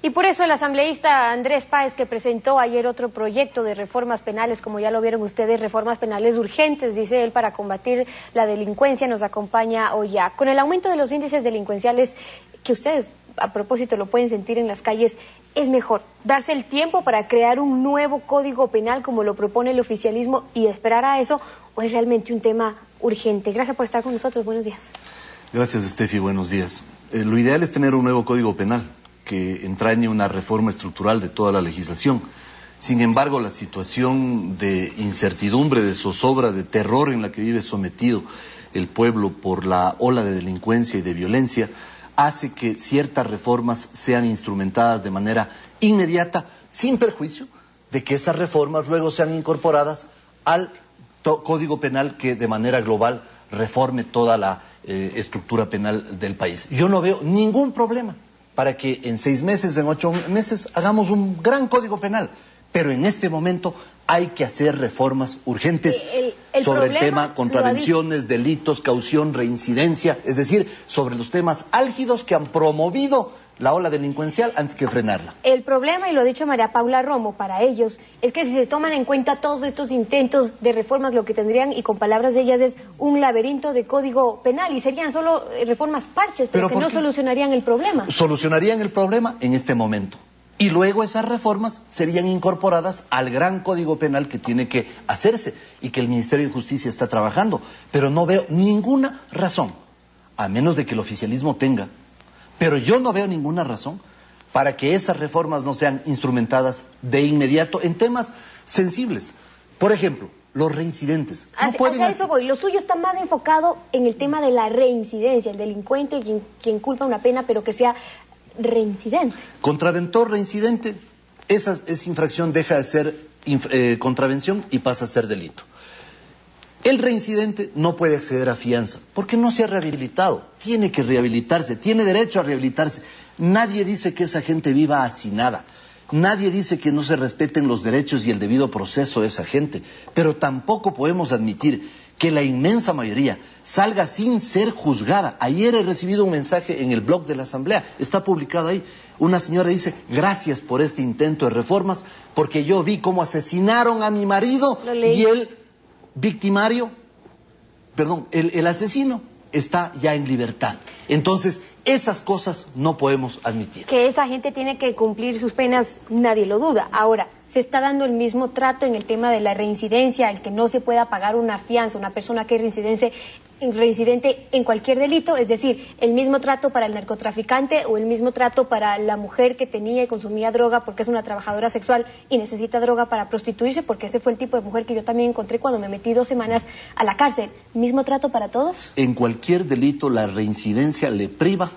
Y por eso el asambleísta Andrés Páez, que presentó ayer otro proyecto de reformas penales, como ya lo vieron ustedes, reformas penales urgentes, dice él, para combatir la delincuencia, nos acompaña hoy ya. Con el aumento de los índices delincuenciales, que ustedes a propósito lo pueden sentir en las calles, es mejor darse el tiempo para crear un nuevo código penal como lo propone el oficialismo y esperar a eso, o es realmente un tema urgente. Gracias por estar con nosotros, buenos días. Gracias, Steffi, buenos días. Lo ideal es tener un nuevo código penal que entrañe una reforma estructural de toda la legislación. Sin embargo, la situación de incertidumbre, de zozobra, de terror en la que vive sometido el pueblo por la ola de delincuencia y de violencia hace que ciertas reformas sean instrumentadas de manera inmediata, sin perjuicio de que esas reformas luego sean incorporadas al Código Penal que de manera global reforme toda la estructura penal del país. Yo no veo ningún problema para que en 6 meses, en 8 meses, hagamos un gran Código Penal, pero en este momento hay que hacer reformas urgentes sobre el tema contravenciones, delitos, caución, reincidencia, es decir, sobre los temas álgidos que han promovido la ola delincuencial antes que frenarla. El problema, y lo ha dicho María Paula Romo, para ellos, es que si se toman en cuenta todos estos intentos de reformas, lo que tendrían, y con palabras de ellas, es un laberinto de código penal, y serían solo reformas parches, pero que no solucionarían el problema. Solucionarían el problema en este momento. Y luego esas reformas serían incorporadas al gran código penal que tiene que hacerse y que el Ministerio de Justicia está trabajando. Pero no veo ninguna razón, a menos de que el oficialismo tenga, pero yo no veo ninguna razón para que esas reformas no sean instrumentadas de inmediato en temas sensibles. Por ejemplo, los reincidentes. Hacia eso voy. Lo suyo está más enfocado en el tema de la reincidencia, el delincuente quien culpa una pena, pero que sea reincidente. Contraventor reincidente, esa infracción deja de ser contravención y pasa a ser delito. El reincidente no puede acceder a fianza porque no se ha rehabilitado, tiene que rehabilitarse, tiene derecho a rehabilitarse. Nadie dice que esa gente viva hacinada, nadie dice que no se respeten los derechos y el debido proceso de esa gente, pero tampoco podemos admitir que la inmensa mayoría salga sin ser juzgada. Ayer he recibido un mensaje en el blog de la Asamblea, está publicado ahí. Una señora dice, gracias por este intento de reformas, porque yo vi cómo asesinaron a mi marido y el victimario, perdón, el asesino está ya en libertad. Entonces, esas cosas no podemos admitir. Que esa gente tiene que cumplir sus penas, nadie lo duda. Ahora, se está dando el mismo trato en el tema de la reincidencia, el que no se pueda pagar una fianza, una persona que es reincidente en cualquier delito, es decir, el mismo trato para el narcotraficante o el mismo trato para la mujer que tenía y consumía droga porque es una trabajadora sexual y necesita droga para prostituirse, porque ese fue el tipo de mujer que yo también encontré cuando me metí 2 semanas a la cárcel. ¿Mismo trato para todos? En cualquier delito la reincidencia le priva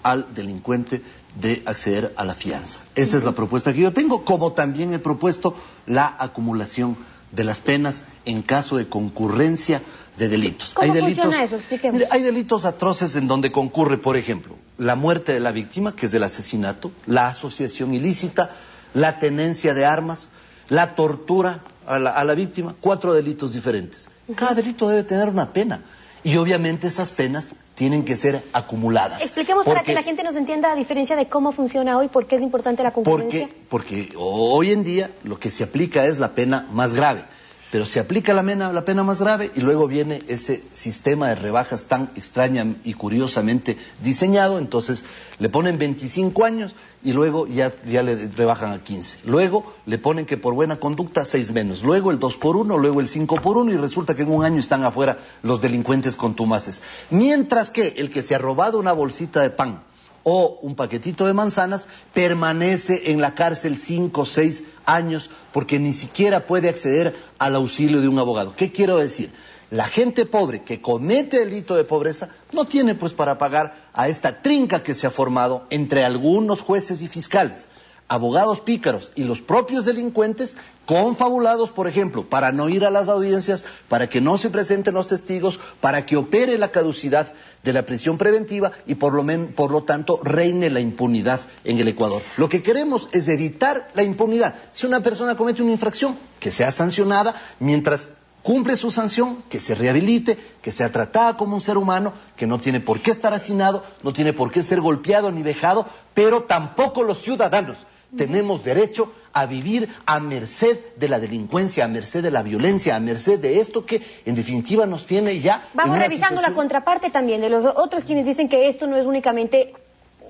al delincuente de acceder a la fianza. Esa es la propuesta que yo tengo, como también he propuesto la acumulación de las penas en caso de concurrencia de delitos. ¿Cómo funciona eso? Expliquemos. Mire, hay delitos atroces en donde concurre, por ejemplo, la muerte de la víctima, que es del asesinato, la asociación ilícita, la tenencia de armas, la tortura a la víctima, 4 delitos diferentes. Cada delito debe tener una pena. Y obviamente esas penas tienen que ser acumuladas. Expliquemos para que la gente nos entienda, a diferencia de cómo funciona hoy, por qué es importante la concurrencia. Porque hoy en día lo que se aplica es la pena más grave. Pero se aplica la pena más grave y luego viene ese sistema de rebajas tan extraña y curiosamente diseñado. Entonces le ponen 25 años y luego ya le rebajan a 15. Luego le ponen que por buena conducta 6 menos. Luego el 2 por 1, luego el 5 por 1 y resulta que en un año están afuera los delincuentes contumaces. Mientras que el que se ha robado una bolsita de pan o un paquetito de manzanas, permanece en la cárcel 5 o 6 años porque ni siquiera puede acceder al auxilio de un abogado. ¿Qué quiero decir? La gente pobre que comete delito de pobreza no tiene pues para pagar a esta trinca que se ha formado entre algunos jueces y fiscales, abogados pícaros y los propios delincuentes confabulados, por ejemplo, para no ir a las audiencias, para que no se presenten los testigos, para que opere la caducidad de la prisión preventiva y por lo tanto reine la impunidad en el Ecuador. Lo que queremos es evitar la impunidad. Si una persona comete una infracción, que sea sancionada mientras cumple su sanción, que se rehabilite, que sea tratada como un ser humano, que no tiene por qué estar hacinado, no tiene por qué ser golpeado ni vejado, pero tampoco los ciudadanos tenemos derecho a vivir a merced de la delincuencia, a merced de la violencia, a merced de esto que en definitiva nos tiene ya... Vamos revisando la contraparte también de los otros quienes dicen que esto no es únicamente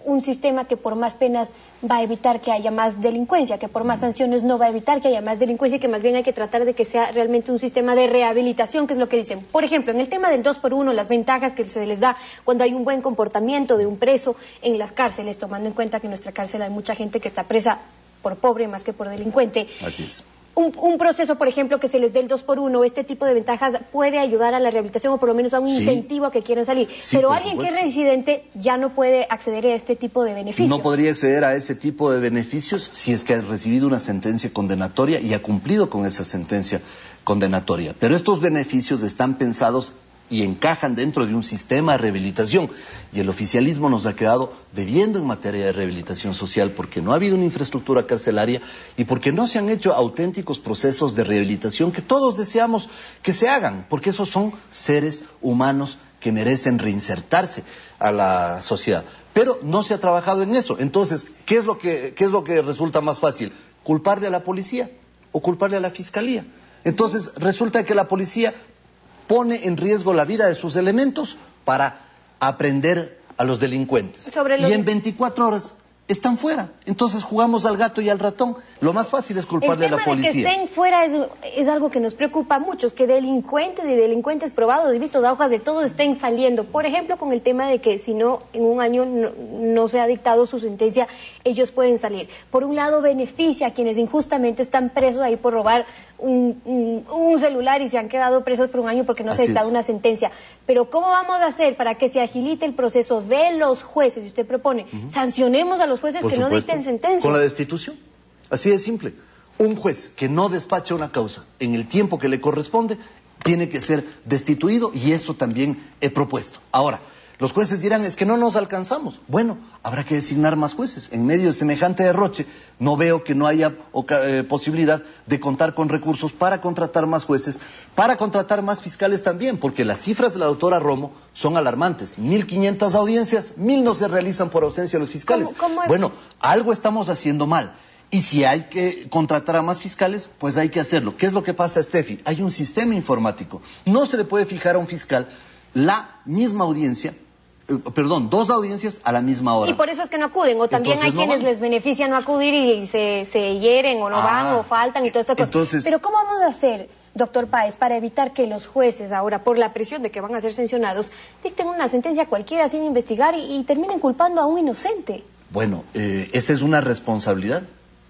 un sistema que por más penas va a evitar que haya más delincuencia, que por más sanciones no va a evitar que haya más delincuencia y que más bien hay que tratar de que sea realmente un sistema de rehabilitación, que es lo que dicen. Por ejemplo, en el tema del 2x1, las ventajas que se les da cuando hay un buen comportamiento de un preso en las cárceles, tomando en cuenta que en nuestra cárcel hay mucha gente que está presa por pobre más que por delincuente. Así es. Un proceso, por ejemplo, que se les dé el 2x1, este tipo de ventajas puede ayudar a la rehabilitación o por lo menos a un incentivo a que quieran salir. Sí, pero alguien que es reincidente ya no puede acceder a este tipo de beneficios. No podría acceder a ese tipo de beneficios si es que ha recibido una sentencia condenatoria y ha cumplido con esa sentencia condenatoria. Pero estos beneficios están pensados y encajan dentro de un sistema de rehabilitación, y el oficialismo nos ha quedado debiendo en materia de rehabilitación social porque no ha habido una infraestructura carcelaria y porque no se han hecho auténticos procesos de rehabilitación que todos deseamos que se hagan, porque esos son seres humanos que merecen reinsertarse a la sociedad. Pero no se ha trabajado en eso. Entonces, ¿qué es lo que resulta más fácil? ¿Culparle a la policía o culparle a la fiscalía? Entonces, resulta que la policía pone en riesgo la vida de sus elementos para aprender a los delincuentes. Y en 24 horas están fuera. Entonces jugamos al gato y al ratón. Lo más fácil es culparle a la policía. El tema de que estén fuera es algo que nos preocupa a muchos, que delincuentes y delincuentes probados, he visto de hojas de todo, estén saliendo. Por ejemplo, con el tema de que si no, en un año no se ha dictado su sentencia, ellos pueden salir. Por un lado, beneficia a quienes injustamente están presos ahí por robar un celular y se han quedado presos por un año porque no se ha dictado una sentencia. Pero ¿cómo vamos a hacer para que se agilite el proceso de los jueces? Si usted propone, sancionemos a los jueces que no dicten sentencia. Con la destitución, así de simple. Un juez que no despacha una causa en el tiempo que le corresponde tiene que ser destituido, y esto también he propuesto. Ahora, los jueces dirán, es que no nos alcanzamos. Bueno, habrá que designar más jueces. En medio de semejante derroche, no veo que no haya posibilidad de contar con recursos para contratar más jueces, para contratar más fiscales también, porque las cifras de la doctora Romo son alarmantes. 1.500 audiencias, 1.000 no se realizan por ausencia de los fiscales. Bueno, algo estamos haciendo mal. Y si hay que contratar a más fiscales, pues hay que hacerlo. ¿Qué es lo que pasa, Steffi? Hay un sistema informático. No se le puede fijar a un fiscal la misma audiencia, dos audiencias a la misma hora. Y por eso es que no acuden, o también entonces, hay quienes les beneficia no acudir y se hieren o no van o faltan y todas estas cosas. Pero ¿cómo vamos a hacer, doctor Páez, para evitar que los jueces ahora, por la presión de que van a ser sancionados, dicten una sentencia cualquiera sin investigar y terminen culpando a un inocente? Bueno, esa es una responsabilidad.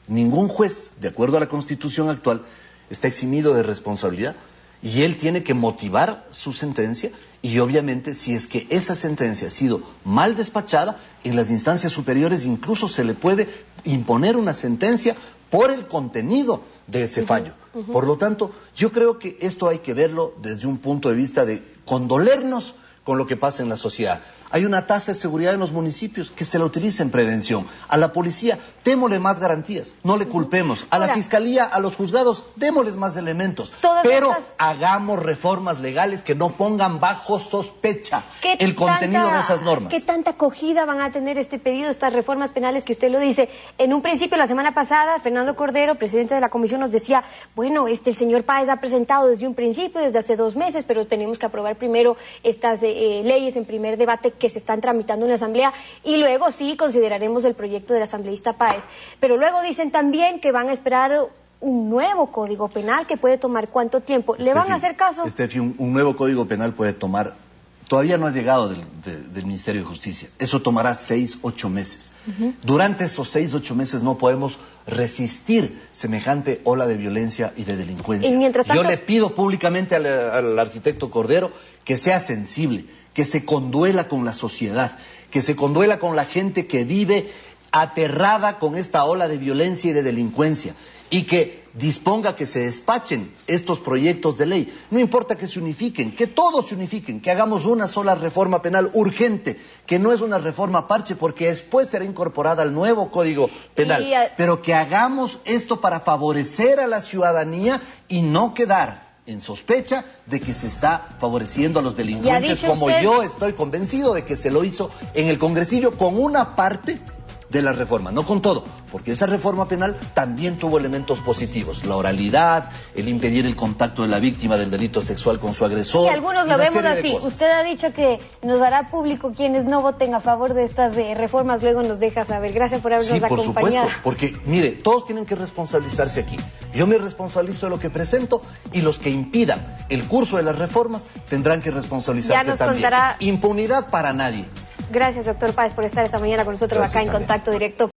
Ningún juez, de acuerdo a la Constitución actual, está eximido de responsabilidad. Y él tiene que motivar su sentencia, y obviamente si es que esa sentencia ha sido mal despachada, en las instancias superiores incluso se le puede imponer una sentencia por el contenido de ese fallo. Por lo tanto, yo creo que esto hay que verlo desde un punto de vista de condolernos con lo que pasa en la sociedad. Hay una tasa de seguridad en los municipios que se la utiliza en prevención. A la policía, démosle más garantías, no le culpemos. A la fiscalía, a los juzgados, démosles más elementos. Pero hagamos reformas legales que no pongan bajo sospecha el contenido de esas normas. ¿Qué tanta acogida van a tener este pedido, estas reformas penales que usted lo dice? En un principio, la semana pasada, Fernando Cordero, presidente de la comisión, nos decía, bueno, el señor Páez ha presentado desde un principio, desde hace 2 meses, pero tenemos que aprobar primero estas leyes en primer debate que se están tramitando en la Asamblea, y luego sí consideraremos el proyecto del asambleísta Páez. Pero luego dicen también que van a esperar un nuevo Código Penal que puede tomar ¿cuánto tiempo? ¿Le van a hacer caso? Steffi, un nuevo Código Penal puede tomar, todavía no ha llegado del Ministerio de Justicia, eso tomará 6, 8 meses. Durante esos 6, 8 meses no podemos resistir semejante ola de violencia y de delincuencia. Y mientras tanto, yo le pido públicamente al arquitecto Cordero que sea sensible, que se conduela con la sociedad, que se conduela con la gente que vive aterrada con esta ola de violencia y de delincuencia, y que disponga que se despachen estos proyectos de ley. No importa que se unifiquen, que todos se unifiquen, que hagamos una sola reforma penal urgente, que no es una reforma parche porque después será incorporada al nuevo Código Penal, pero que hagamos esto para favorecer a la ciudadanía y no quedar en sospecha de que se está favoreciendo a los delincuentes, como yo estoy convencido de que se lo hizo en el Congresillo con una parte de la reforma, no con todo, porque esa reforma penal también tuvo elementos positivos, la oralidad, el impedir el contacto de la víctima del delito sexual con su agresor. Y algunos lo vemos así. Usted ha dicho que nos hará público quienes no voten a favor de estas reformas, luego nos deja saber. Gracias por habernos acompañado. Sí, por supuesto, porque mire, todos tienen que responsabilizarse aquí. Yo me responsabilizo de lo que presento y los que impidan el curso de las reformas tendrán que responsabilizarse también. Impunidad para nadie. Gracias, doctor Páez, por estar esta mañana con nosotros acá en Contacto Directo.